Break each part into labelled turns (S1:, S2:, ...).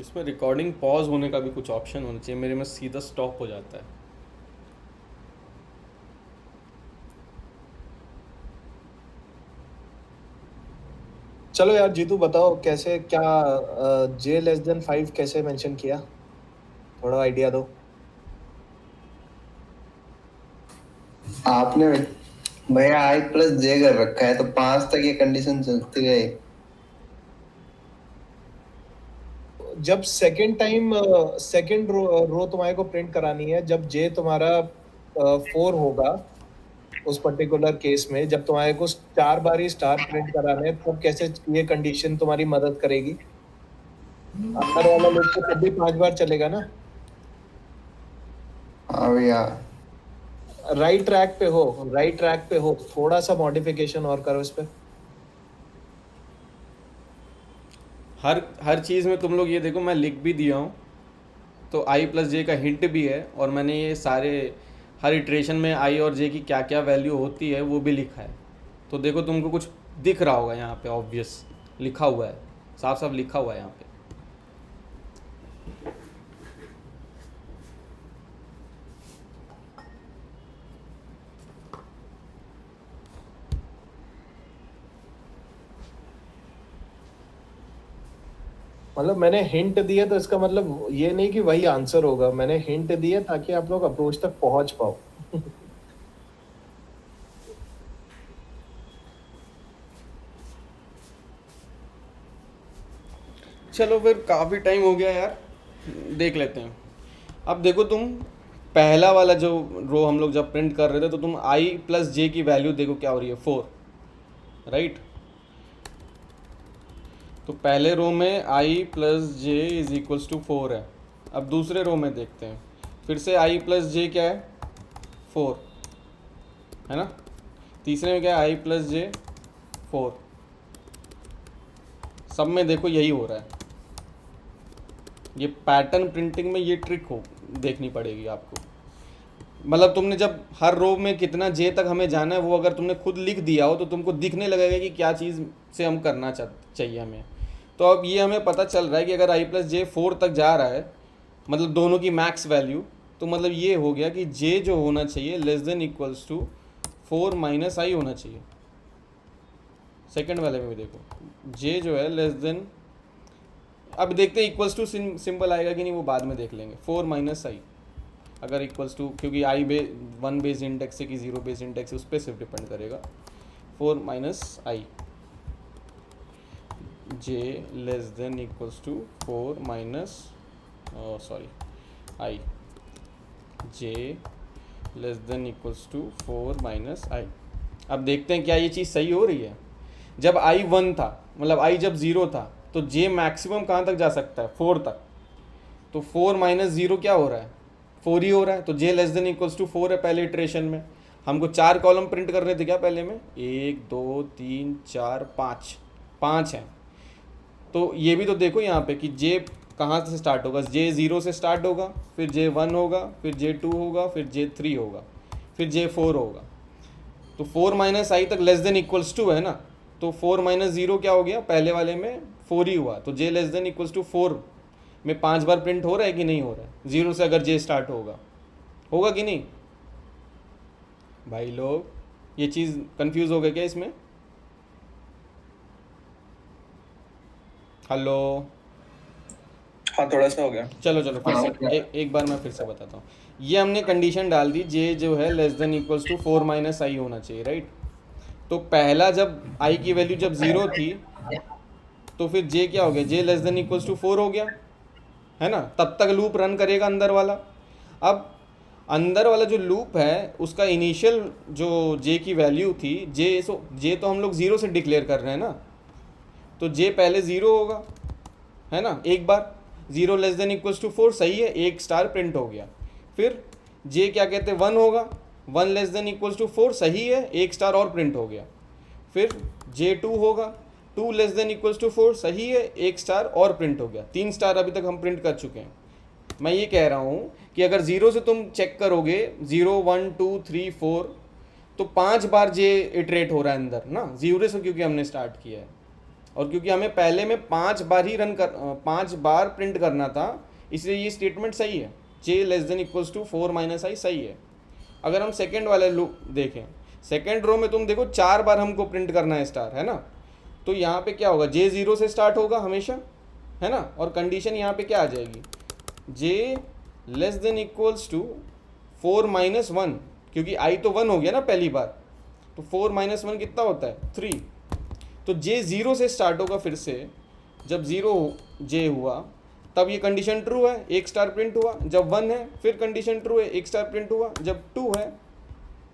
S1: इसमें recording pause होने का भी कुछ ऑप्शन होना चाहिए, मेरे में सीधा स्टॉप हो जाता है।
S2: चलो यार जीतू बताओ कैसे क्या J <5 कैसे मेंशन किया, थोड़ा आइडिया दो।
S3: आपने भैया आई प्लस जे कर रखा है तो 5 तक ये कंडीशन चलती है।
S2: जब सेकंड टाइम सेकंड रो तुम्हारे को प्रिंट करानी है, जब J तुम्हारा 4 होगा, उस पर्टिकुलर केस में जब तुम्हारे को 4 बार ही स्टार प्रिंट कराने हैं, तब कैसे ये कंडीशन तुम्हारी मदद करेगी? अंदर वाला लूप तो तब भी 5 बार चलेगा ना।
S3: हाँ भैया।
S2: राइट ट्रैक पे हो, राइट ट्रैक पे हो, थोड़ा सा मॉडिफिकेशन और करो इस पे।
S1: हर हर चीज़ में तुम लोग ये देखो, मैं लिख भी दिया हूँ, तो आई प्लस जे का हिंट भी है, और मैंने ये सारे हर इटरेशन में आई और जे की क्या क्या वैल्यू होती है वो भी लिखा है। तो देखो तुमको कुछ दिख रहा होगा यहाँ पे, ऑब्वियस लिखा हुआ है, साफ साफ लिखा हुआ है यहाँ पे।
S2: मतलब मैंने हिंट दिया तो इसका मतलब ये नहीं कि वही आंसर होगा, मैंने हिंट दिया ताकि आप लोग अप्रोच तक पहुंच पाओ।
S1: चलो फिर, काफ़ी टाइम हो गया यार, देख लेते हैं। अब देखो तुम, पहला वाला जो रो हम लोग जब प्रिंट कर रहे थे, तो तुम आई प्लस जे की वैल्यू देखो क्या हो रही है, 4, राइट। तो पहले रो में I plus J is equals to 4 है। अब दूसरे रो में देखते हैं, फिर से आई प्लस जे क्या है, 4 है ना। तीसरे में क्या है, आई प्लस जे 4। सब में देखो यही हो रहा है। ये पैटर्न प्रिंटिंग में ये ट्रिक हो देखनी पड़ेगी आपको। मतलब तुमने जब हर रो में कितना जे तक हमें जाना है वो अगर तुमने खुद लिख दिया हो, तो तुमको दिखने लगेगा कि क्या चीज़ से हम करना चाहिए हमें। तो अब ये हमें पता चल रहा है कि अगर आई प्लस जे 4 तक जा रहा है, मतलब दोनों की मैक्स वैल्यू, तो मतलब ये हो गया कि जे जो होना चाहिए less than equals to 4 minus I होना चाहिए। सेकंड वाले में भी देखो, जे जो है लेस देन, अब देखते हैं इक्वल्स टू सिंबल आएगा कि नहीं, वो बाद में देख लेंगे। 4 माइनस आई, अगर इक्वल्स टू, क्योंकि आई 1 बेस इंडेक्स है कि 0 बेस इंडेक्स है, उस पर सिर्फ डिपेंड करेगा। 4 minus I, J less than equals to 4 minus, sorry, I, J less than equals to 4 minus I. अब देखते हैं क्या ये चीज़ सही हो रही है। जब आई 1 था, मतलब आई जब 0 था, तो जे मैक्सिमम कहाँ तक जा सकता है, 4 तक। तो 4 माइनस 0 क्या हो रहा है, 4 ही हो रहा है। तो जे लेस देन इक्वल्स टू 4 है पहले इटरेशन में। हमको 4 कॉलम प्रिंट करने थे क्या पहले में, 1 2 3 4 5, 5 है। तो ये भी तो देखो यहाँ पे कि जे कहाँ से स्टार्ट होगा, जे 0 से स्टार्ट होगा, फिर जे 1 होगा, फिर जे 2 होगा, फिर जे 3 होगा, फिर जे 4 होगा। तो 4 माइनस आई तक लेस देन इक्वल्स टू है ना। तो 4 माइनस 0 क्या हो गया, पहले वाले में 4 ही हुआ। तो जे लेस देन इक्वल्स टू 4 में 5 बार प्रिंट हो रहा है कि नहीं हो रहा है, 0 से अगर जे स्टार्ट होगा, होगा कि नहीं भाई लोग? ये चीज़ कंफ्यूज हो गया क्या इसमें? हेलो?
S4: हाँ थोड़ा सा हो गया।
S1: चलो चलो फिर से एक बार मैं फिर से बताता हूँ। ये हमने कंडीशन डाल दी, जे जो है less than equals to 4 minus I होना चाहिए, राइट। तो पहला जब आई की वैल्यू जब 0 थी, तो फिर जे क्या हो गया, जे लेस देन इक्वल्स टू 4 हो गया, है ना। तब तक लूप रन करेगा अंदर वाला। अब अंदर वाला जो लूप है उसका इनिशियल जो जे की वैल्यू थी, जे तो हम लोग 0 से डिक्लेयर कर रहे हैं ना, तो जे पहले 0 होगा, है ना। एक बार 0 लेस देन इक्वल्स टू 4 सही है, एक स्टार प्रिंट हो गया। फिर जे क्या कहते हैं, 1 होगा, 1 लेस देन इक्वल्स टू 4 सही है, एक स्टार और प्रिंट हो गया। फिर जे 2 होगा, 2 लेस देन इक्वल्स टू 4 सही है, एक स्टार और प्रिंट हो गया। 3 स्टार अभी तक हम प्रिंट कर चुके हैं। मैं ये कह रहा हूँ कि अगर 0 से तुम चेक करोगे, 0 1 2 3 4, तो 5 बार जे इटरेट हो रहा है अंदर ना, 0 से, क्योंकि हमने स्टार्ट किया है। और क्योंकि हमें पहले में 5 बार ही 5 बार प्रिंट करना था, इसलिए ये स्टेटमेंट सही है, j less than equals to 4 minus I सही है। अगर हम सेकेंड वाले लूप देखें, सेकेंड रो में तुम देखो 4 बार हमको प्रिंट करना है स्टार, है ना, तो यहाँ पे क्या होगा, j 0 से स्टार्ट होगा हमेशा, है ना, और कंडीशन यहाँ पे क्या आ जाएगी, j less than equals to 4 minus 1, क्योंकि i तो 1 हो गया ना पहली बार, तो 4 माइनस 1 कितना होता है 3, तो j 0 से स्टार्ट होगा फिर से, जब 0 j हुआ तब ये कंडीशन ट्रू है, एक स्टार प्रिंट हुआ, जब 1 है फिर कंडीशन ट्रू है, एक स्टार प्रिंट हुआ, जब 2 है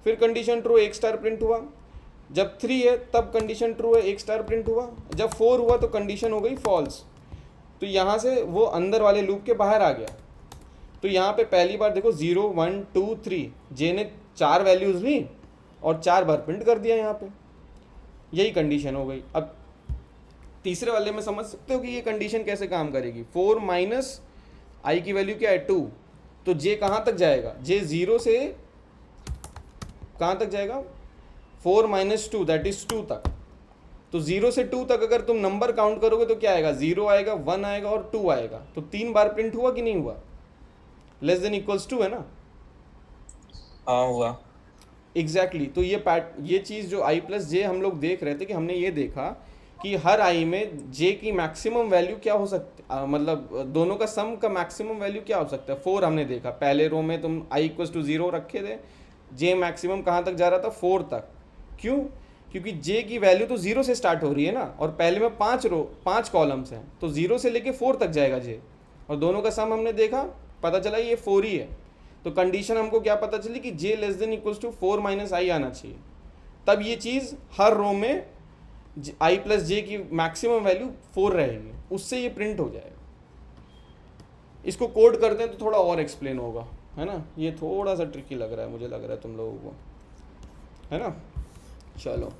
S1: फिर कंडीशन ट्रू है, एक स्टार प्रिंट हुआ, जब 3 है तब कंडीशन ट्रू है, एक स्टार प्रिंट हुआ, जब 4 हुआ तो कंडीशन हो गई फॉल्स। तो यहाँ से वो अंदर वाले लूप के बाहर आ गया। तो यहाँ पे पहली बार देखो 0 1 2 3 जे ने 4 वैल्यूज़ ली और 4 बार प्रिंट कर दिया यहाँ पे, यही कंडीशन हो गई। अब तीसरे वाले में समझ सकते हो कि ये कंडीशन कैसे काम करेगी। 4 माइनस आई की वैल्यू क्या है 2, तो जे कहाँ तक जाएगा, जे 0 से कहाँ तक जाएगा 4 माइनस 2 दैट इज 2 तक। तो 0 से 2 तक अगर तुम नंबर काउंट करोगे तो क्या आएगा, 0 आएगा, 1 आएगा और 2 आएगा। तो 3 बार प्रिंट हुआ कि नहीं हुआ, लेस देन इक्वल्स 2 है ना।
S4: हाँ हुआ
S1: एग्जैक्टली तो ये चीज़ जो i प्लस जे हम लोग देख रहे थे कि हमने ये देखा कि हर i में j की मैक्सिमम वैल्यू क्या हो सकती है, मतलब दोनों का सम का मैक्सिमम वैल्यू क्या हो सकता है। 4 हमने देखा, पहले रो में तुम i इक्वल्स टू 0 रखे थे, j मैक्सिमम कहाँ तक जा रहा था 4 तक। क्यों, क्योंकि j की वैल्यू तो 0 से स्टार्ट हो रही है ना, और पहले में 5 कॉलम्स हैं, तो 0 से लेके 4 तक जाएगा j, और दोनों का सम हमने देखा, पता चला ये 4 ही है। तो कंडीशन हमको क्या पता चली कि j less than equals to 4 minus I आना चाहिए, तब ये चीज़ हर रो में i प्लस जे की मैक्सिमम वैल्यू 4 रहेगी, उससे ये प्रिंट हो जाएगा। इसको कोड करते हैं तो थोड़ा और एक्सप्लेन होगा, है ना, ये थोड़ा सा ट्रिकी लग रहा है, मुझे लग रहा है तुम लोगों को, है ना। चलो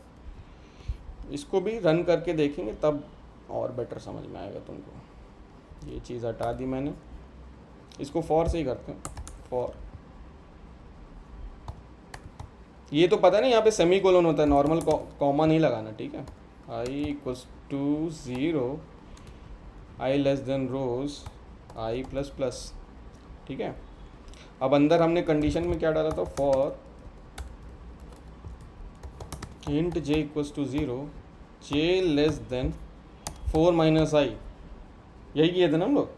S1: इसको भी रन करके देखेंगे तब और बेटर समझ में आएगा तुमको। ये चीज़ हटा दी मैंने, इसको फॉर से ही करते हैं, फॉर। ये तो पता नहीं यहाँ पे सेमी कोलन होता है, नॉर्मल कॉमा नहीं लगाना, ठीक है। i equals to 0, i less than रोज i प्लस प्लस, ठीक है। अब अंदर हमने कंडीशन में क्या डाला था, for int j equals to 0, j less than 4 minus I, यही किए थे ना हम लोग,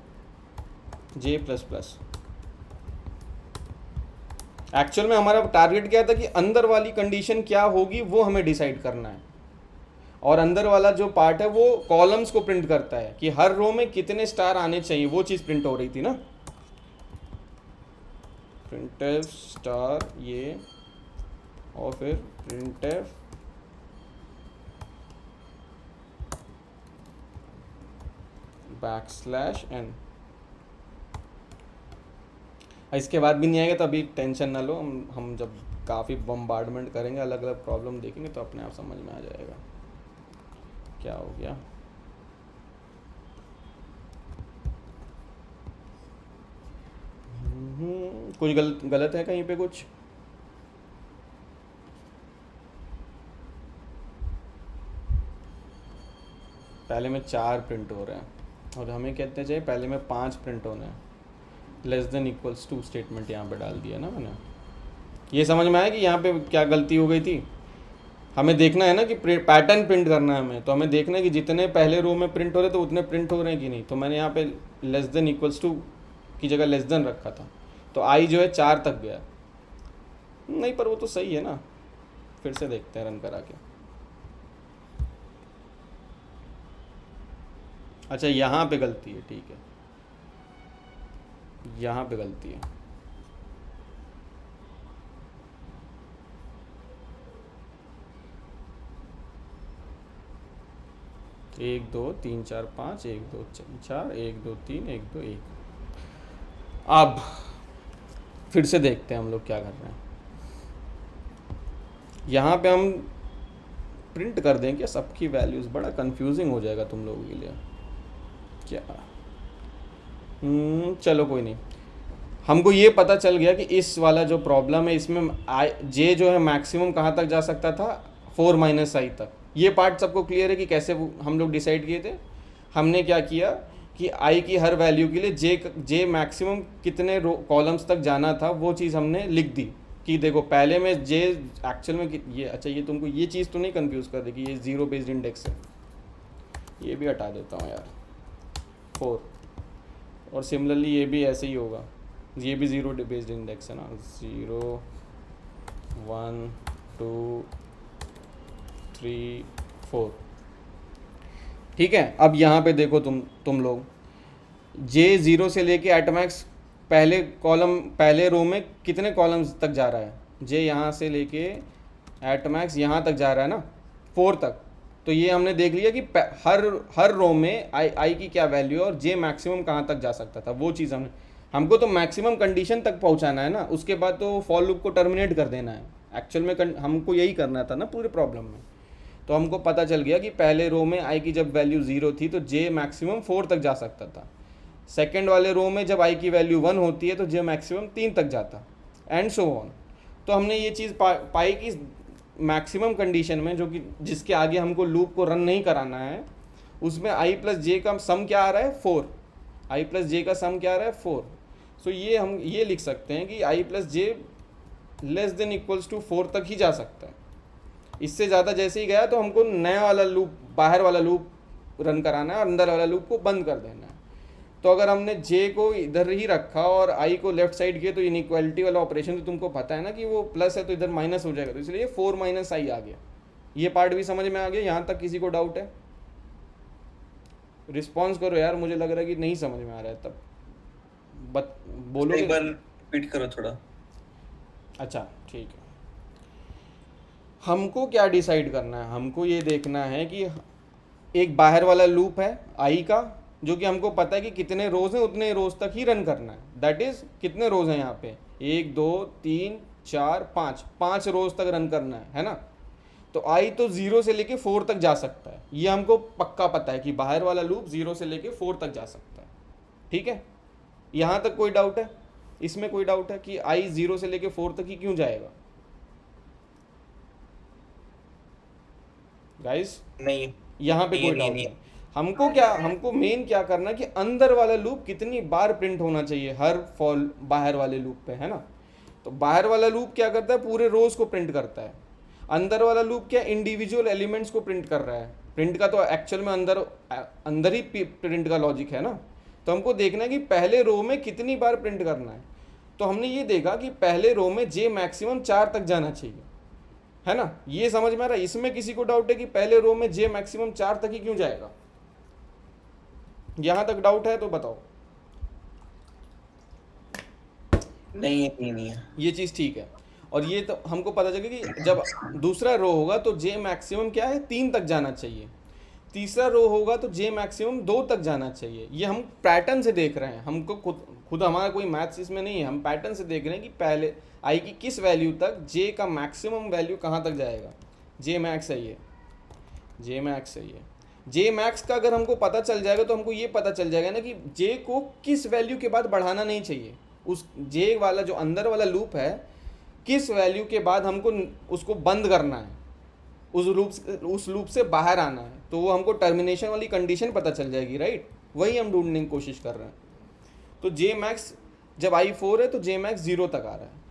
S1: j प्लस प्लस। एक्चुअल में हमारा टारगेट क्या था कि अंदर वाली कंडीशन क्या होगी वो हमें डिसाइड करना है, और अंदर वाला जो पार्ट है वो कॉलम्स को प्रिंट करता है कि हर रो में कितने स्टार आने चाहिए, वो चीज़ प्रिंट हो रही थी ना। प्रिंटफ स्टार ये, और फिर प्रिंटफ \n। इसके बाद भी नहीं आएगा तो अभी टेंशन ना लो, हम जब काफ़ी बम्बार्डमेंट करेंगे, अलग अलग प्रॉब्लम देखेंगे तो अपने आप समझ में आ जाएगा क्या हो गया। कुछ गलत है कहीं पे कुछ, पहले में 4 प्रिंट हो रहे हैं और हमें कहते चाहिए पहले में 5 प्रिंट होने हैं। Less than equals to statement यहाँ पे डाल दिया ना मैंने। ये समझ में आया कि यहाँ पे क्या गलती हो गई थी। हमें देखना है ना कि पैटर्न प्रिंट करना है हमें, तो हमें देखना है कि जितने पहले रो में प्रिंट हो रहे तो उतने प्रिंट हो रहे हैं कि नहीं। तो मैंने यहाँ पे लेस देन इक्वल्स टू की जगह लेस देन रखा था, तो आई जो है 4 तक गया। नहीं पर वो तो सही है ना, फिर से देखते हैं रन करा के। अच्छा यहाँ पे गलती है, ठीक है, यहाँ पे गलती है। एक 2 3 4 5, 1 2 4, 1 2 3, 1 2 1। अब फिर से देखते हैं हम लोग क्या कर रहे हैं। यहाँ पे हम प्रिंट कर दें क्या सबकी वैल्यूज़, बड़ा कंफ्यूजिंग हो जाएगा तुम लोगों के लिए क्या। चलो कोई नहीं, हमको ये पता चल गया कि इस वाला जो प्रॉब्लम है इसमें जे जो है मैक्सिमम कहाँ तक जा सकता था, 4 माइनस आई तक। ये पार्ट सबको क्लियर है कि कैसे हम लोग डिसाइड किए थे? हमने क्या किया कि आई की हर वैल्यू के लिए जे मैक्सिमम कितने कॉलम्स तक जाना था वो चीज़ हमने लिख दी कि देखो पहले में जे एक्चुअल में ये, अच्छा ये तुमको ये चीज़ तो नहीं कंफ्यूज कर देगी, ये ज़ीरो बेस्ड इंडेक्स है, ये भी हटा देता हूँ यार 4, और सिमिलरली ये भी ऐसे ही होगा, ये भी ज़ीरो बेस्ड इंडेक्स है ना, 0 1 2 3 4। ठीक है, अब यहाँ पे देखो तुम लोग जे ज़ीरो से लेके एटमैक्स पहले रो में कितने कॉलम्स तक जा रहा है? जे यहाँ से लेके एटमैक्स यहाँ तक जा रहा है ना, 4 तक। तो ये हमने देख लिया कि हर रो में आई की क्या वैल्यू है और जे मैक्सिमम कहाँ तक जा सकता था, वो चीज़ हमको तो मैक्सिमम कंडीशन तक पहुँचाना है ना, उसके बाद तो फॉर लूप को टर्मिनेट कर देना है। एक्चुअल में हमको यही करना था ना पूरे प्रॉब्लम में। तो हमको पता चल गया कि पहले रो में आई की जब वैल्यू 0 थी तो जे मैक्सिमम 4 तक जा सकता था। सेकेंड वाले रो में जब आई की वैल्यू 1 होती है तो जे मैक्सिमम 3 तक जाता, एंड सो ऑन। तो हमने ये चीज़ पाई कि मैक्सिमम कंडीशन में, जो कि जिसके आगे हमको लूप को रन नहीं कराना है, उसमें आई प्लस जे का सम क्या आ रहा है? 4। आई प्लस जे का सम क्या आ रहा है? 4। सो ये हम ये लिख सकते हैं कि I plus J less than equals to 4 तक ही जा सकता है। इससे ज़्यादा जैसे ही गया तो हमको नया वाला लूप, बाहर वाला लूप रन कराना है और अंदर वाला लूप को बंद कर देना है। तो अगर हमने जे को इधर ही रखा और आई को लेफ्ट साइड किया तो इनइक्वालिटी वाला ऑपरेशन तो तुमको पता है ना कि वो प्लस है तो इधर माइनस हो जाएगा, तो इसलिए 4 माइनस आई आ गया। ये पार्ट भी समझ में आ गया? यहाँ तक किसी को डाउट है? रिस्पॉन्स करो यार, मुझे लग रहा है कि नहीं समझ में आ रहा है। तब बोलो
S4: एक बार रिपीट करो थोड़ा।
S1: अच्छा ठीक है। हमको क्या डिसाइड करना है? हमको ये देखना है कि एक बाहर वाला लूप है आई का, जो कि हमको पता है कि कितने रोज हैं, उतने रोज तक ही रन करना है। दैट इज कितने रोज हैं यहाँ पे? 1 2 3 4 5 रोज तक रन करना है ना। तो आई तो 0 से लेके 4 तक जा सकता है, ये हमको पक्का पता है कि बाहर वाला लूप 0 से लेके 4 तक जा सकता है। ठीक है, यहाँ तक कोई डाउट है? इसमें कोई डाउट है कि आई 0 से लेके 4 तक ही क्यों जाएगा गाइस?
S4: नहीं,
S1: यहाँ पे कोई डाउट है? हमको मेन क्या करना है कि अंदर वाला लूप कितनी बार प्रिंट होना चाहिए हर फॉल बाहर वाले लूप पे, है ना। तो बाहर वाला लूप क्या करता है? पूरे रोज को प्रिंट करता है। अंदर वाला लूप क्या? इंडिविजुअल एलिमेंट्स को प्रिंट कर रहा है। प्रिंट का तो एक्चुअल में अंदर ही प्रिंट का लॉजिक है ना। तो हमको देखना है कि पहले रो में कितनी बार प्रिंट करना है। तो हमने ये देखा कि पहले रो में जे मैक्सिमम 4 तक जाना चाहिए, है ना। ये समझ में आ रहा है? इसमें किसी को डाउट है कि पहले रो में जे मैक्सिमम 4 तक ही क्यों जाएगा? यहां तक डाउट है तो बताओ।
S4: नहीं है।
S1: ये चीज ठीक है। और ये तो हमको पता चले कि जब दूसरा रो होगा तो जे मैक्सिमम क्या है? 3 तक जाना चाहिए। तीसरा रो होगा तो जे मैक्सिमम 2 तक जाना चाहिए। ये हम पैटर्न से देख रहे हैं, हमको खुद हमारा कोई मैथ्स इसमें नहीं है, हम पैटर्न से देख रहे हैं कि पहले आई की किस वैल्यू तक जे का मैक्सिमम वैल्यू कहाँ तक जाएगा। जे मैक्स है ये, जे मैक्स है ये। जे मैक्स का अगर हमको पता चल जाएगा तो हमको ये पता चल जाएगा ना कि जे को किस वैल्यू के बाद बढ़ाना नहीं चाहिए। उस जे वाला जो अंदर वाला लूप है, किस वैल्यू के बाद हमको उसको बंद करना है, उस लूप से बाहर आना है। तो वो हमको टर्मिनेशन वाली कंडीशन पता चल जाएगी, राइट। वही हम ढूंढने की कोशिश कर रहे हैं। तो जे मैक्स जब आई 4 है तो जे मैक्स 0 तक आ रहा है।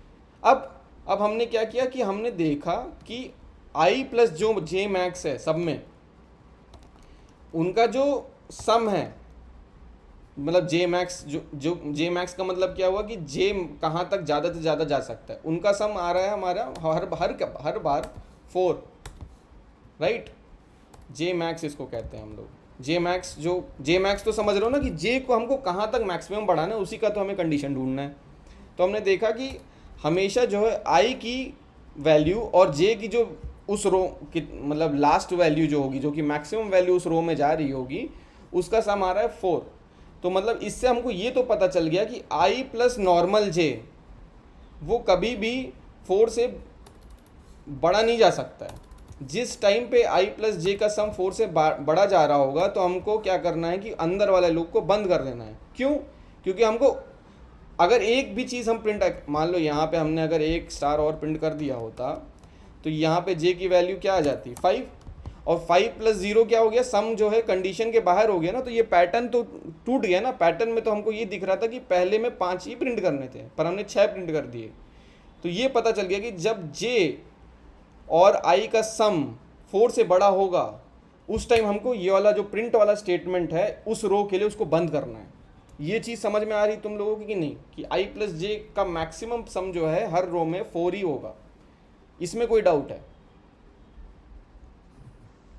S1: अब हमने क्या किया कि हमने देखा कि आई प्लस जो जे मैक्स है सब में, उनका जो सम है, मतलब जे मैक्स जो जे मैक्स का मतलब क्या हुआ कि जे कहाँ तक ज़्यादा से ज़्यादा जा सकता है, उनका सम आ रहा है हमारा हर बार 4, राइट। जे मैक्स इसको कहते हैं हम लोग। जे मैक्स तो समझ रहे हो ना कि जे को हमको कहाँ तक मैक्सिमम बढ़ाना है, उसी का तो हमें कंडीशन ढूंढना है। तो हमने देखा कि हमेशा जो है आई की वैल्यू और जे की जो उस रो की मतलब लास्ट वैल्यू जो होगी, जो कि मैक्सिमम वैल्यू उस रो में जा रही होगी, उसका सम आ रहा है 4। तो मतलब इससे हमको ये तो पता चल गया कि आई प्लस नॉर्मल जे वो कभी भी 4 से बड़ा नहीं जा सकता है। जिस टाइम पे आई प्लस जे का सम 4 से बड़ा जा रहा होगा तो हमको क्या करना है कि अंदर वाले लूप को बंद कर देना है। क्यों? क्योंकि हमको अगर एक भी चीज़ हम प्रिंट, मान लो यहाँ पे हमने अगर एक स्टार और प्रिंट कर दिया होता तो यहाँ पे जे की वैल्यू क्या आ जाती? 5। और 5 प्लस 0 क्या हो गया, सम जो है कंडीशन के बाहर हो गया ना, तो ये पैटर्न तो टूट गया ना। पैटर्न में तो हमको ये दिख रहा था कि पहले में 5 ही प्रिंट करने थे, पर हमने 6 प्रिंट कर दिए। तो ये पता चल गया कि जब j और i का सम 4 से बड़ा होगा उस टाइम हमको ये वाला जो प्रिंट वाला स्टेटमेंट है उस रो के लिए उसको बंद करना है। ये चीज़ समझ में आ रही तुम लोगों की कि नहीं, कि i प्लस जे का मैक्सिमम सम जो है हर रो में 4 ही होगा। इसमें कोई डाउट है?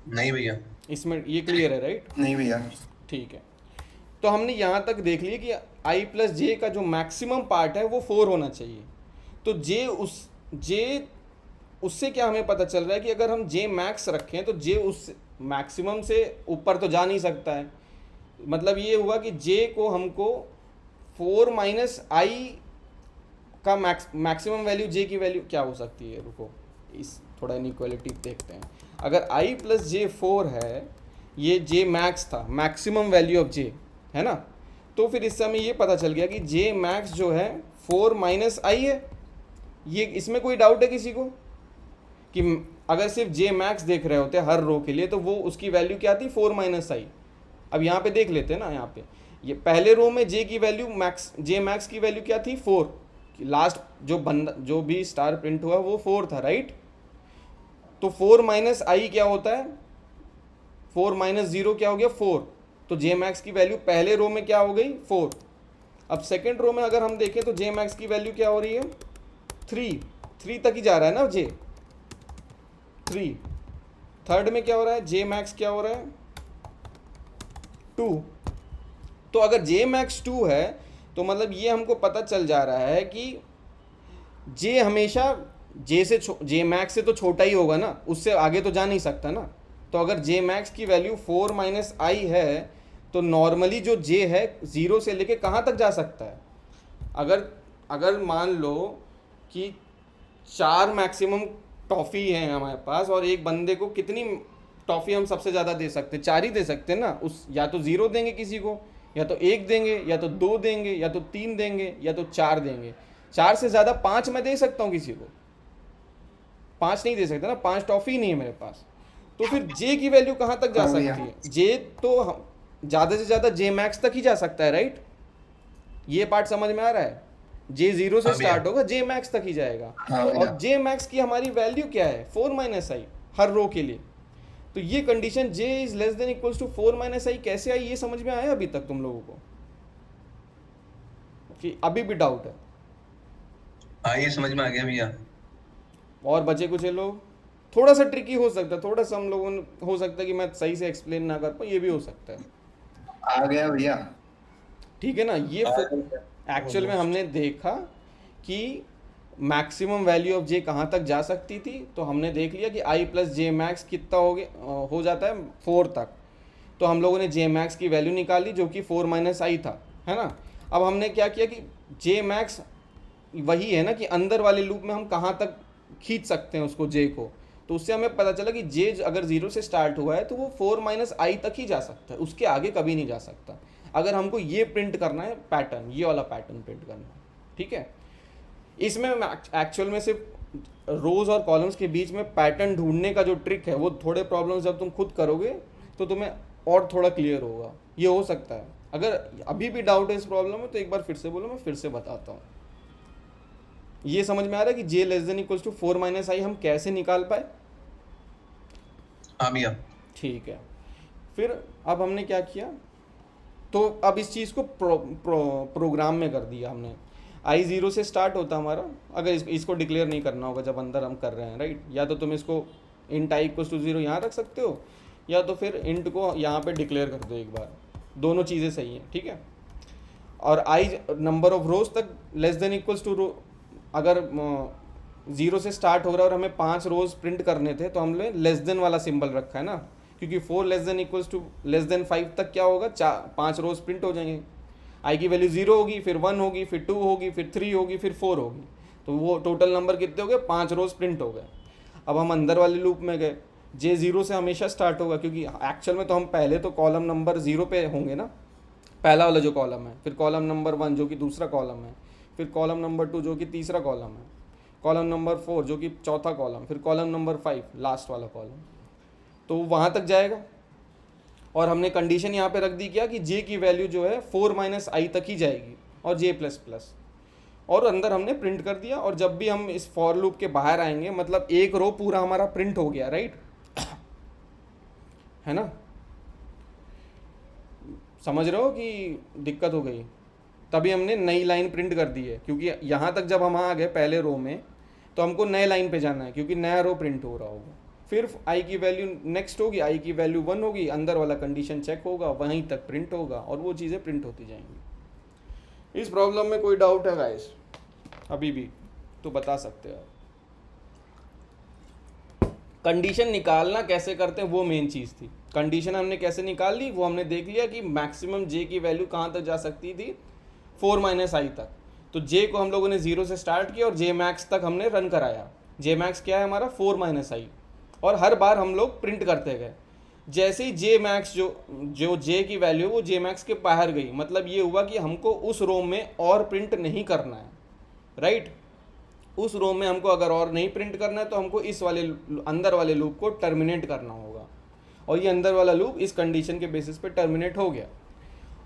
S4: नहीं भैया।
S1: इसमें ये क्लियर है, राइट?
S3: नहीं भैया।
S1: ठीक है, तो हमने यहाँ तक देख लिया कि i प्लस जे का जो मैक्सिमम पार्ट है वो 4 होना चाहिए। तो j उससे क्या हमें पता चल रहा है कि अगर हम j मैक्स रखें तो j उस मैक्सिमम से ऊपर तो जा नहीं सकता है। मतलब ये हुआ कि j को हमको 4 माइनस i का मैक्सिमम वैल्यू, j की वैल्यू क्या हो सकती है, रुको इस थोड़ा इनइक्वालिटी देखते हैं। अगर i प्लस जे 4 है, ये j मैक्स था, मैक्सिमम वैल्यू ऑफ j है ना, तो फिर इससे हमें ये पता चल गया कि j मैक्स जो है 4 माइनस i है। ये इसमें कोई डाउट है किसी को कि अगर सिर्फ j मैक्स देख रहे होते हर रो के लिए तो वो उसकी वैल्यू क्या थी, 4 माइनस i। अब यहाँ पे देख लेते हैं ना, यहाँ पे ये पहले रो में j की वैल्यू j मैक्स की वैल्यू क्या थी, 4। लास्ट जो भी स्टार प्रिंट हुआ वो 4 था, राइट? तो 4 माइनस i क्या होता है, 4 माइनस 0 क्या हो गया, 4। तो j मैक्स की वैल्यू पहले रो में क्या हो गई, 4। अब सेकेंड रो में अगर हम देखें तो j मैक्स की वैल्यू क्या हो रही है, 3 तक ही जा रहा है ना j, 3। थर्ड में क्या हो रहा है, j मैक्स क्या हो रहा है, 2। तो अगर j मैक्स 2 है तो मतलब ये हमको पता चल जा रहा है कि j हमेशा j मैक्स से तो छोटा ही होगा ना, उससे आगे तो जा नहीं सकता ना। तो अगर j मैक्स की वैल्यू 4 माइनस i है तो नॉर्मली जो j है 0 से लेके कहाँ तक जा सकता है। अगर मान लो कि 4 मैक्सिमम टॉफ़ी है हमारे पास और एक बंदे को कितनी टॉफ़ी हम सबसे ज़्यादा दे सकते हैं, 4 ही दे सकते हैं ना। उस या तो 0 देंगे किसी को, या तो 1 देंगे, या तो 2 देंगे, या तो 3 देंगे, या तो 4 देंगे। 4 से ज़्यादा 5 मैं दे सकता हूँ किसी को, 5 नहीं दे सकता ना, 5 टॉफ़ी नहीं है मेरे पास। तो फिर j की वैल्यू कहाँ तक जा सकती है, j तो ज़्यादा से ज़्यादा j मैक्स तक ही जा सकता है, राइट? ये पार्ट समझ में आ रहा है? j 0 से स्टार्ट होगा, j मैक्स तक ही जाएगा। और j मैक्स की हमारी वैल्यू क्या है, 4 माइनस i हर रो के लिए। तो ये condition j is less than equals to 4 minus i कैसे आई, ये समझ में आया अभी तक तुम लोगों को कि अभी भी डाउट है?
S4: हाँ ये समझ में आ गया भैया।
S1: और बचे कुछ लोग, थोड़ा सा ट्रिकी हो सकता है, थोड़ा सा हम लोगों ने हो सकता है कि मैं सही से एक्सप्लेन ना कर पाऊँ, ये भी हो सकता है।
S3: आ गया भैया।
S1: ठीक है ना। ये एक्चुअल में हमने देखा कि मैक्सिमम वैल्यू ऑफ j कहाँ तक जा सकती थी, तो हमने देख लिया कि i प्लस जे मैक्स कितना हो जाता है, 4 तक। तो हम लोगों ने j मैक्स की वैल्यू निकाली जो कि 4 माइनस i था, है ना। अब हमने क्या किया कि j मैक्स वही है ना कि अंदर वाले लूप में हम कहाँ तक खींच सकते हैं उसको j को। तो उससे हमें पता चला कि j अगर 0 से स्टार्ट हुआ है तो वो 4 माइनस i तक ही जा सकता है, उसके आगे कभी नहीं जा सकता। अगर हमको ये प्रिंट करना है पैटर्न, ये वाला पैटर्न प्रिंट करना है, ठीक है। इसमें एक्चुअल में सिर्फ रोज और कॉलम्स के बीच में पैटर्न ढूंढने का जो ट्रिक है वो थोड़े प्रॉब्लम्स जब तुम खुद करोगे तो तुम्हें और थोड़ा क्लियर होगा, ये हो सकता है। अगर अभी भी डाउट है इस प्रॉब्लम में तो एक बार फिर से बोलो, मैं फिर से बताता हूँ। ये समझ में आ रहा है कि j less than equals to 4 minus i हम कैसे निकाल पाए?
S4: हाँ भैया।
S1: ठीक है, फिर अब हमने क्या किया, तो अब इस चीज़ को प्रोग्राम में कर दिया हमने। i 0 से स्टार्ट होता हमारा, अगर इसको डिक्लेयर नहीं करना होगा जब अंदर हम कर रहे हैं, राइट। या तो तुम इसको int i इक्वल्स टू 0 यहाँ रख सकते हो, या तो फिर int को यहाँ पे डिक्लेयर कर दो एक बार, दोनों चीज़ें सही हैं, ठीक है। और i नंबर ऑफ रोज तक लेस देन इक्वल्स टू रो, अगर 0 से स्टार्ट हो रहा है और हमें 5 रोज प्रिंट करने थे तो हमने लेस देन वाला सिंबल रखा है ना, क्योंकि 4 less than equals to less than 5 तक क्या होगा, 5 रोज प्रिंट हो जाएंगे। i की वैल्यू 0 होगी, फिर 1 होगी, फिर 2 होगी, फिर 3 होगी, फिर 4 होगी, तो वो टोटल नंबर कितने हो गए, 5 रोज प्रिंट हो गए। अब हम अंदर वाले लूप में गए, j 0 से हमेशा स्टार्ट होगा, क्योंकि एक्चुअल में तो हम पहले तो कॉलम नंबर 0 पे होंगे ना, पहला वाला जो कॉलम है, फिर कॉलम नंबर 1 जो कि दूसरा कॉलम है, फिर कॉलम नंबर 2 जो कि तीसरा कॉलम है, कॉलम नंबर 4 जो कि चौथा कॉलम, फिर कॉलम नंबर 5 लास्ट वाला कॉलम। तो वहाँ तक जाएगा। और हमने कंडीशन यहाँ पे रख दी क्या कि जे की वैल्यू जो है 4 माइनस आई तक ही जाएगी और जे प्लस प्लस, और अंदर हमने प्रिंट कर दिया। और जब भी हम इस फॉर लूप के बाहर आएंगे मतलब एक रो पूरा हमारा प्रिंट हो गया, राइट, है ना, समझ रहे हो कि दिक्कत हो गई? तभी हमने नई लाइन प्रिंट कर दी है, क्योंकि यहाँ तक जब हम आ गए पहले रो में तो हमको नए लाइन पे जाना है, क्योंकि नया रो प्रिंट हो रहा होगा। फिर आई की वैल्यू नेक्स्ट होगी, आई की वैल्यू 1 होगी, अंदर वाला कंडीशन चेक होगा, वहीं तक प्रिंट होगा और वो चीज़ें प्रिंट होती जाएंगी। इस प्रॉब्लम में कोई डाउट है गाइस अभी भी तो बता सकते हो। कंडीशन निकालना कैसे करते हैं वो मेन चीज़ थी। कंडीशन हमने कैसे निकाल ली वो हमने देख लिया कि मैक्सिमम जे की वैल्यू कहाँ तक जा सकती थी, 4 माइनस आई तक। तो जे को हम लोगों ने 0 से स्टार्ट किया और जे मैक्स तक हमने रन कराया। जे मैक्स क्या है हमारा 4 माइनस आई, और हर बार हम लोग प्रिंट करते गए। जैसे ही जे मैक्स जो जे की वैल्यू वो जे मैक्स के बाहर गई, मतलब ये हुआ कि हमको उस रो में और प्रिंट नहीं करना है, राइट। उस रो में हमको अगर और नहीं प्रिंट करना है तो हमको इस वाले अंदर वाले लूप को टर्मिनेट करना होगा, और ये अंदर वाला लूप इस कंडीशन के बेसिस पे टर्मिनेट हो गया।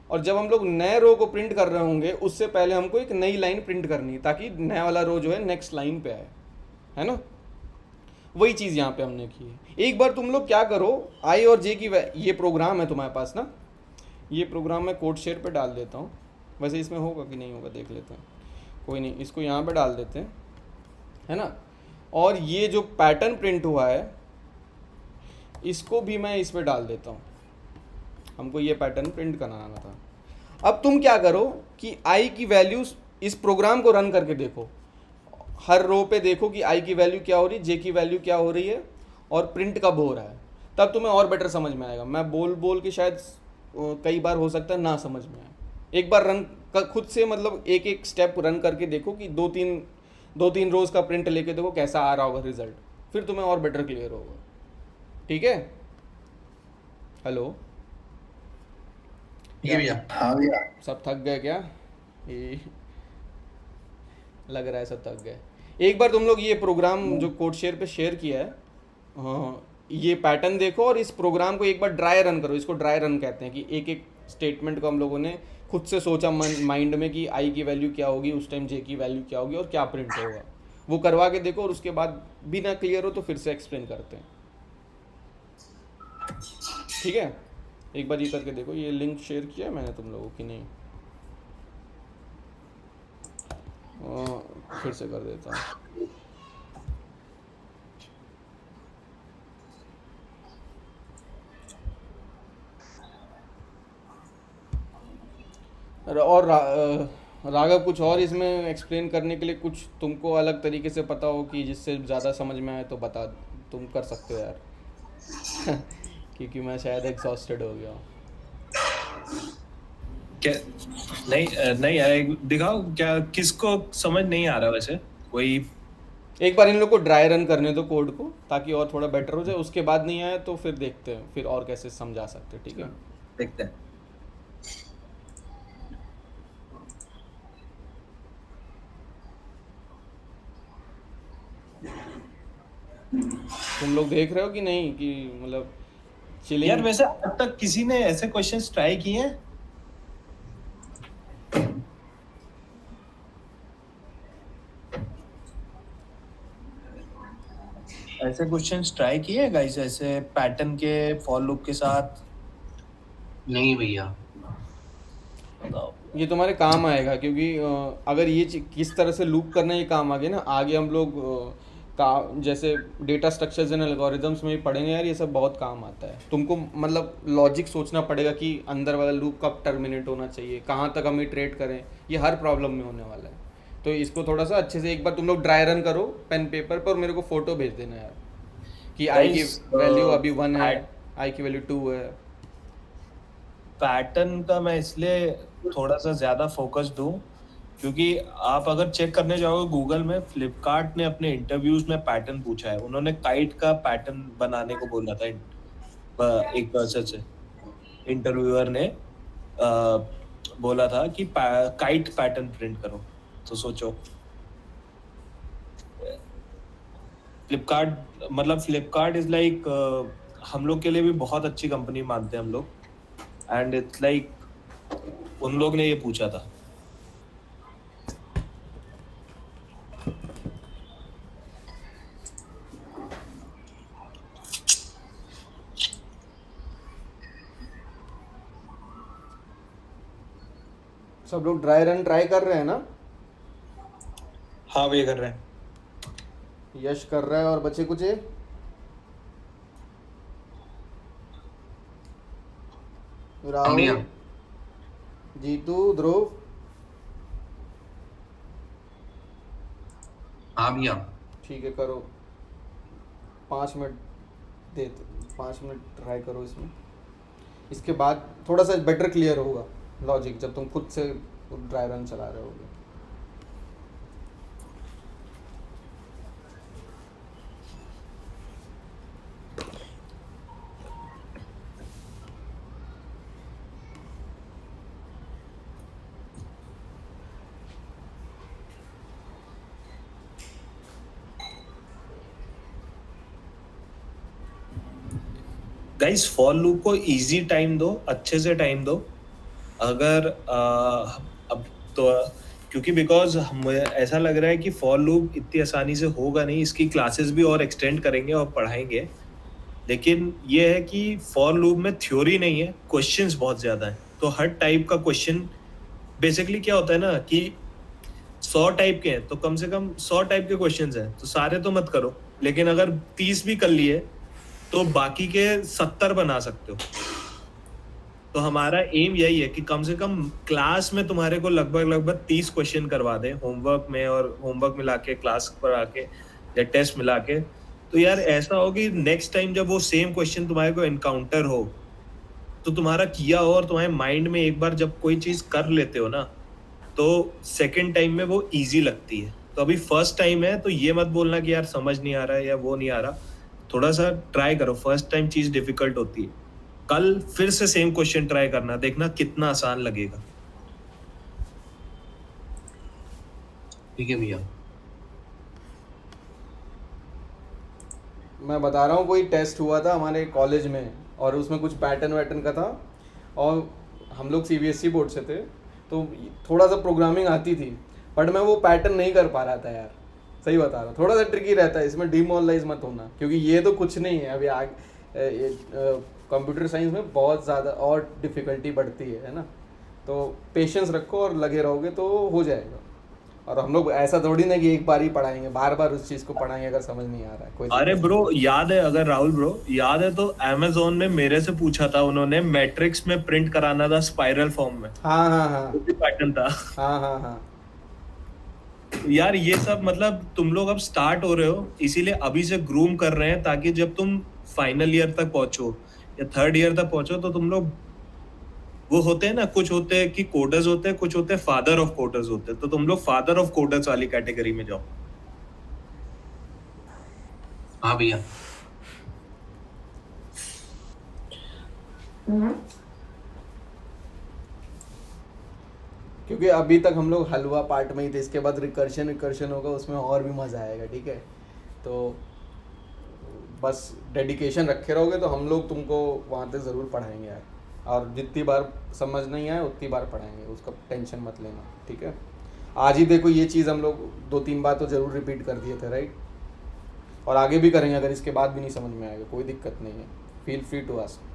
S1: और जब हम लोग नए रो को प्रिंट कर रहे होंगे उससे पहले हमको एक नई लाइन प्रिंट करनी है ताकि नया वाला रो जो है नेक्स्ट लाइन पे आए, है ना। वही चीज़ यहाँ पे हमने की है। एक बार तुम लोग क्या करो, आई और जे की ये प्रोग्राम है तुम्हारे पास ना, ये प्रोग्राम मैं कोड शेयर पे डाल देता हूँ। वैसे इसमें होगा कि नहीं होगा देख लेते हैं, कोई नहीं, इसको यहाँ पे डाल देते हैं, है ना। और ये जो पैटर्न प्रिंट हुआ है इसको भी मैं इस पे डाल देता हूँ, हमको ये पैटर्न प्रिंट कराना था। अब तुम क्या करो कि आई की वैल्यूज इस प्रोग्राम को रन करके देखो, हर रो पे देखो कि आई की वैल्यू क्या हो रही है, जे की वैल्यू क्या हो रही है और प्रिंट कब हो रहा है, तब तुम्हें और बेटर समझ में आएगा। मैं बोल बोल के शायद कई बार हो सकता है ना समझ में आए। एक बार रन खुद से मतलब एक एक स्टेप रन करके देखो कि दो तीन रोज का प्रिंट लेके देखो कैसा आ रहा होगा रिजल्ट, फिर तुम्हें और बेटर क्लियर होगा। ठीक है, हेलो,
S4: ठीक है भैया।
S3: हाँ भैया।
S1: सब थक गए क्या? ये लग रहा है सब थक गए। एक बार तुम लोग ये प्रोग्राम जो कोड शेयर पे शेयर किया है, हाँ, ये पैटर्न देखो और इस प्रोग्राम को एक बार ड्राई रन करो। इसको ड्राई रन कहते हैं कि एक एक स्टेटमेंट को हम लोगों ने खुद से सोचा माइंड में कि आई की वैल्यू क्या होगी, उस टाइम जे की वैल्यू क्या होगी और क्या प्रिंट होगा, वो करवा के देखो। और उसके बाद भी ना क्लियर हो तो फिर से एक्सप्लेन करते हैं, ठीक है। एक बार ये करके देखो, ये लिंक शेयर किया है मैंने तुम लोगों की नहीं, फिर से कर देता हूँ। और राघव कुछ और इसमें एक्सप्लेन करने के लिए कुछ तुमको अलग तरीके से पता हो कि जिससे ज़्यादा समझ में आए तो बता, तुम कर सकते हो यार क्योंकि मैं शायद एग्जॉस्टेड हो गया हूँ।
S2: क्या नहीं नहीं यार, दिखाओ क्या किसको समझ नहीं आ रहा वैसे। वही
S1: एक बार इन लोग को ड्राई रन करने दो कोड को ताकि और थोड़ा बेटर हो जाए, उसके बाद नहीं आए तो फिर देखते हैं फिर और कैसे समझा सकते हैं, ठीक है।
S2: देखते हैं।
S1: तुम लोग देख रहे हो कि नहीं कि मतलब
S2: यार
S1: चिलिंग?
S2: वैसे अब तक किसी ने ऐसे क्वेश्चंस ट्राई किए हैं? ऐसे क्वेश्चंस ट्राई किए हैं गाइस, ऐसे पैटर्न के फॉर लूप के साथ?
S4: नहीं भैया।
S2: बताओ।
S1: ये तुम्हारे काम आएगा क्योंकि अगर ये किस तरह से लूप करना है ये काम आगे ना, आगे हम लोग जैसे डेटा स्ट्रक्चर्स एंड एल्गोरिदम्स में भी पढ़ेंगे यार, ये सब बहुत काम आता है। तुमको मतलब लॉजिक सोचना पड़ेगा कि अंदर वाला लूप कब टर्मिनेट होना चाहिए, कहाँ तक हम इटरेट करें, ये हर प्रॉब्लम में होने वाला है। तो इसको थोड़ा सा अच्छे से एक बार तुम लोग ड्राई रन करो पेन पेपर पर और मेरे को फोटो भेज देना यार कि आई की वैल्यू अभी 1 है, आई की वैल्यू 2 है।
S2: पैटर्न का मैं इसलिए थोड़ा सा ज्यादा फोकस दूं क्योंकि आप अगर चेक करने जाओगे गूगल में, फ्लिपकार्ट ने अपने इंटरव्यूज में पैटर्न पूछा है। उन्होंने काइट का पैटर्न बनाने को बोला था एक पर्सन से। इंटरव्यूअर ने बोला था कि काइट पैटर्न प्रिंट करो। तो सोचो, फ्लिपकार्ट इज लाइक हम लोग के लिए भी बहुत अच्छी कंपनी मानते हैं हम लोग, एंड इट्स लाइक उन लोग ने ये पूछा था।
S1: सब लोग ड्राई रन ट्राई कर रहे हैं ना?
S2: हाँ भैया कर रहे हैं।
S1: यश कर रहा है और बचे कुचे
S4: हाँ भैया।
S1: राहुल, जीतू, ध्रुव।
S4: हाँ भैया।
S1: ठीक है, करो। 5 मिनट दे, 5 मिनट ट्राई करो इसमें। इसके बाद थोड़ा सा बेटर क्लियर होगा लॉजिक जब तुम खुद से ड्राई रन चला रहे होगे।
S2: गाइस फॉर लूप को इजी टाइम दो, अच्छे से टाइम दो। अगर अब तो क्योंकि बिकॉज हमें ऐसा लग रहा है कि फॉर लूप इतनी आसानी से होगा नहीं, इसकी क्लासेस भी और एक्सटेंड करेंगे और पढ़ाएंगे, लेकिन ये है कि फॉर लूप में थ्योरी नहीं है, क्वेश्चंस बहुत ज़्यादा हैं। तो हर टाइप का क्वेश्चन बेसिकली क्या होता है ना कि 100 टाइप के हैं तो कम से कम 100 टाइप के क्वेश्चंस हैं, तो सारे तो मत करो, लेकिन अगर 30 भी कर लिए तो बाकी के 70 बना सकते हो। तो हमारा एम यही है कि कम से कम क्लास में तुम्हारे को लगभग 30 क्वेश्चन करवा दें होमवर्क में, और होमवर्क मिला के क्लास पर आके या टेस्ट मिला के। तो यार ऐसा हो कि नेक्स्ट टाइम जब वो सेम क्वेश्चन तुम्हारे को एनकाउंटर हो तो तुम्हारा किया हो, और तुम्हारे माइंड में एक बार जब कोई चीज कर लेते हो ना तो सेकंड टाइम में वो इजी लगती है। तो अभी फर्स्ट टाइम है तो ये मत बोलना कि यार समझ नहीं आ रहा है या वो नहीं आ रहा, थोड़ा सा ट्राई करो। फर्स्ट टाइम चीज डिफिकल्ट होती है, कल फिर से सेम क्वेश्चन ट्राई करना, देखना कितना आसान लगेगा।
S4: ठीक है भैया।
S1: मैं बता रहा हूँ, कोई टेस्ट हुआ था हमारे कॉलेज में और उसमें कुछ पैटर्न वैटर्न का था, और हम लोग सीबीएसई बोर्ड से थे तो थोड़ा सा प्रोग्रामिंग आती थी, बट मैं वो पैटर्न नहीं कर पा रहा था यार। सही बता रहा हूँ, थोड़ा सा ट्रिकी रहता है इसमें, डिमोरलाइज मत होना, क्योंकि ये तो कुछ नहीं है अभी कंप्यूटर साइंस में बहुत ज़्यादा और डिफ़िकल्टी बढ़ती है ना। तो पेशेंस रखो और लगे रहोगे तो हो जाएगा। और हम लोग ऐसा थोड़ी ना कि एक बार ही पढ़ाएंगे, बार बार उस चीज़ को पढ़ाएंगे अगर समझ नहीं आ रहा है। कोई
S2: अरे ब्रो याद है, अगर राहुल ब्रो याद है तो अमेज़न ने मेरे से पूछा था, उन्होंने मैट्रिक्स में प्रिंट कराना था स्पाइरल फॉर्म में।
S1: हाँ हाँ हाँ
S2: पैटर्न था।
S1: हाँ हाँ हाँ।
S2: यार ये सब मतलब तुम लोग अब स्टार्ट हो रहे हो, इसीलिए अभी से ग्रूम कर रहे हैं, ताकि जब तुम फाइनल ईयर तक पहुंचो या थर्ड ईयर तक पहुंचो तो तुम लोग, वो होते हैं ना, कुछ होते हैं कि कोडर्स होते हैं, कुछ होते हैं फादर ऑफ कोडर्स होते हैं, तो तुम लोग फादर ऑफ कोडर्स वाली कैटेगरी में जाओ।
S4: हाँ भैया।
S1: क्योंकि अभी तक हम लोग हलवा पार्ट में ही थे, इसके बाद रिकर्शन होगा, उसमें और भी मज़ा आएगा। ठीक है, तो बस डेडिकेशन रखे रहोगे तो हम लोग तुमको वहाँ तक ज़रूर पढ़ाएंगे यार, और जितनी बार समझ नहीं आए उतनी बार पढ़ाएंगे, उसका टेंशन मत लेना। ठीक है, आज ही देखो ये चीज़ हम लोग 2-3 बार तो ज़रूर रिपीट कर दिए थे, राइट, और आगे भी करेंगे। अगर इसके बाद भी नहीं समझ में आएगा कोई दिक्कत नहीं है, फील फ्री टू आस्क।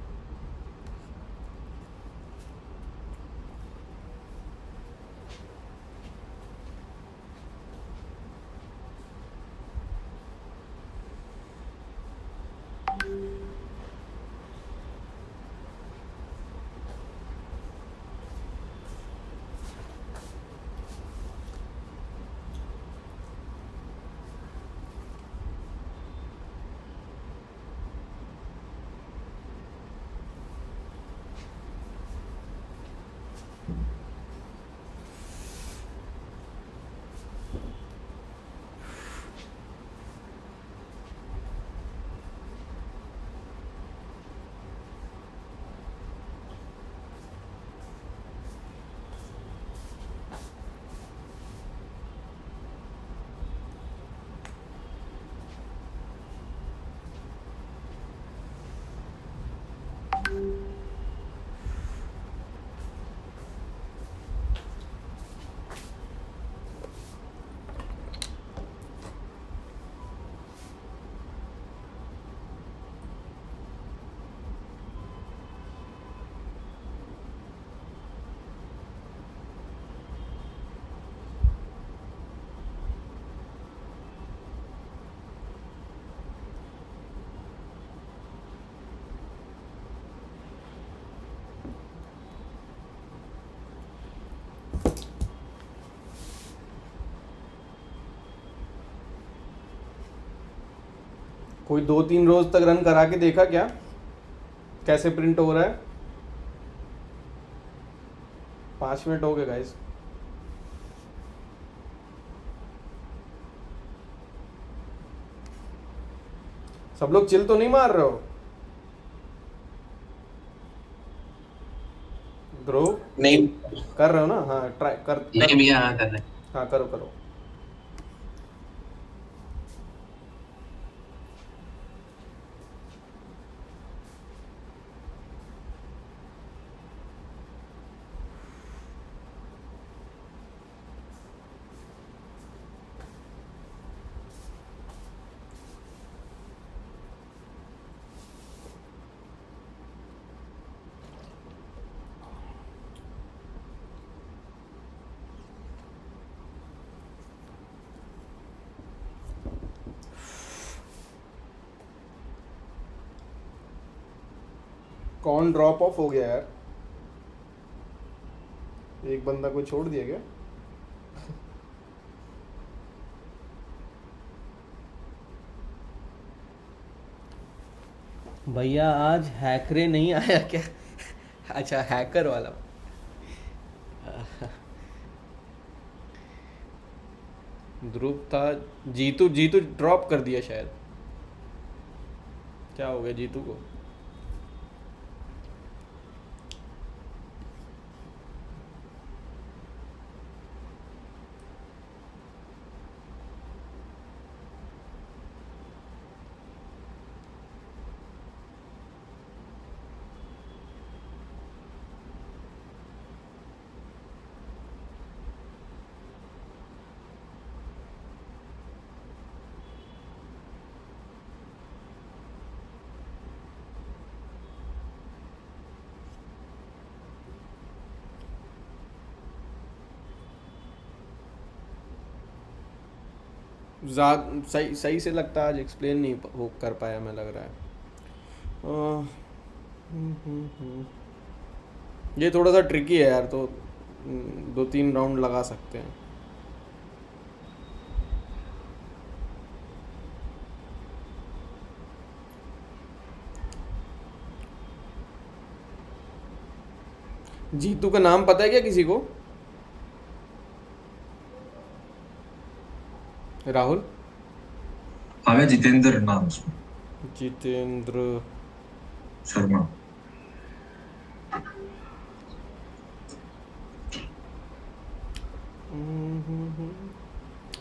S1: कोई 2-3 रोज तक रन करा के देखा क्या कैसे प्रिंट हो रहा है? 5 मिनट हो गए गाइस। सब लोग चिल तो नहीं मार रहे हो? ध्रुव
S3: नहीं
S1: कर रहे हो ना? हाँ ट्राई कर
S4: नहीं भैया, हाँ कर रहे हैं।
S1: हाँ करो करो। कौन ड्रॉप ऑफ हो गया यार? एक बंदा को छोड़ दिया क्या? भैया आज हैकरे नहीं आया क्या? अच्छा हैकर वाला। ध्रुव था। जीतू जीतू ड्रॉप कर दिया शायद। क्या हो गया जीतू को? सही सही से लगता है आज एक्सप्लेन नहीं हो कर पाया मैं, लग रहा है। ये थोड़ा सा ट्रिकी है यार, तो 2-3 राउंड लगा सकते हैं। जीतू का नाम पता है क्या किसी को? राहुल?
S5: हमें जितेंद्र नाम उसमें,
S1: जितेंद्र
S5: शर्मा।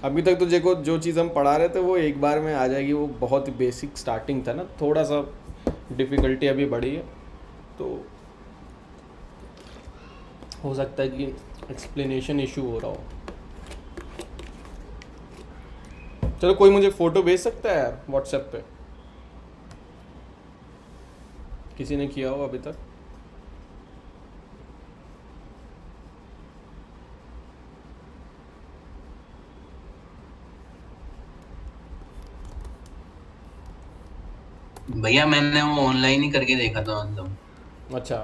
S1: अभी तक तो देखो जो चीज़ हम पढ़ा रहे थे वो एक बार में आ जाएगी। वो बहुत बेसिक स्टार्टिंग था ना, थोड़ा सा डिफ़िकल्टी अभी बढ़ी है, तो हो सकता है कि एक्सप्लेनेशन इशू हो रहा हो। चलो कोई मुझे फ़ोटो भेज सकता है यार व्हाट्सएप पे? किसी ने किया हो अभी तक?
S4: भैया मैंने वो ऑनलाइन ही करके देखा था मतलब।
S1: अच्छा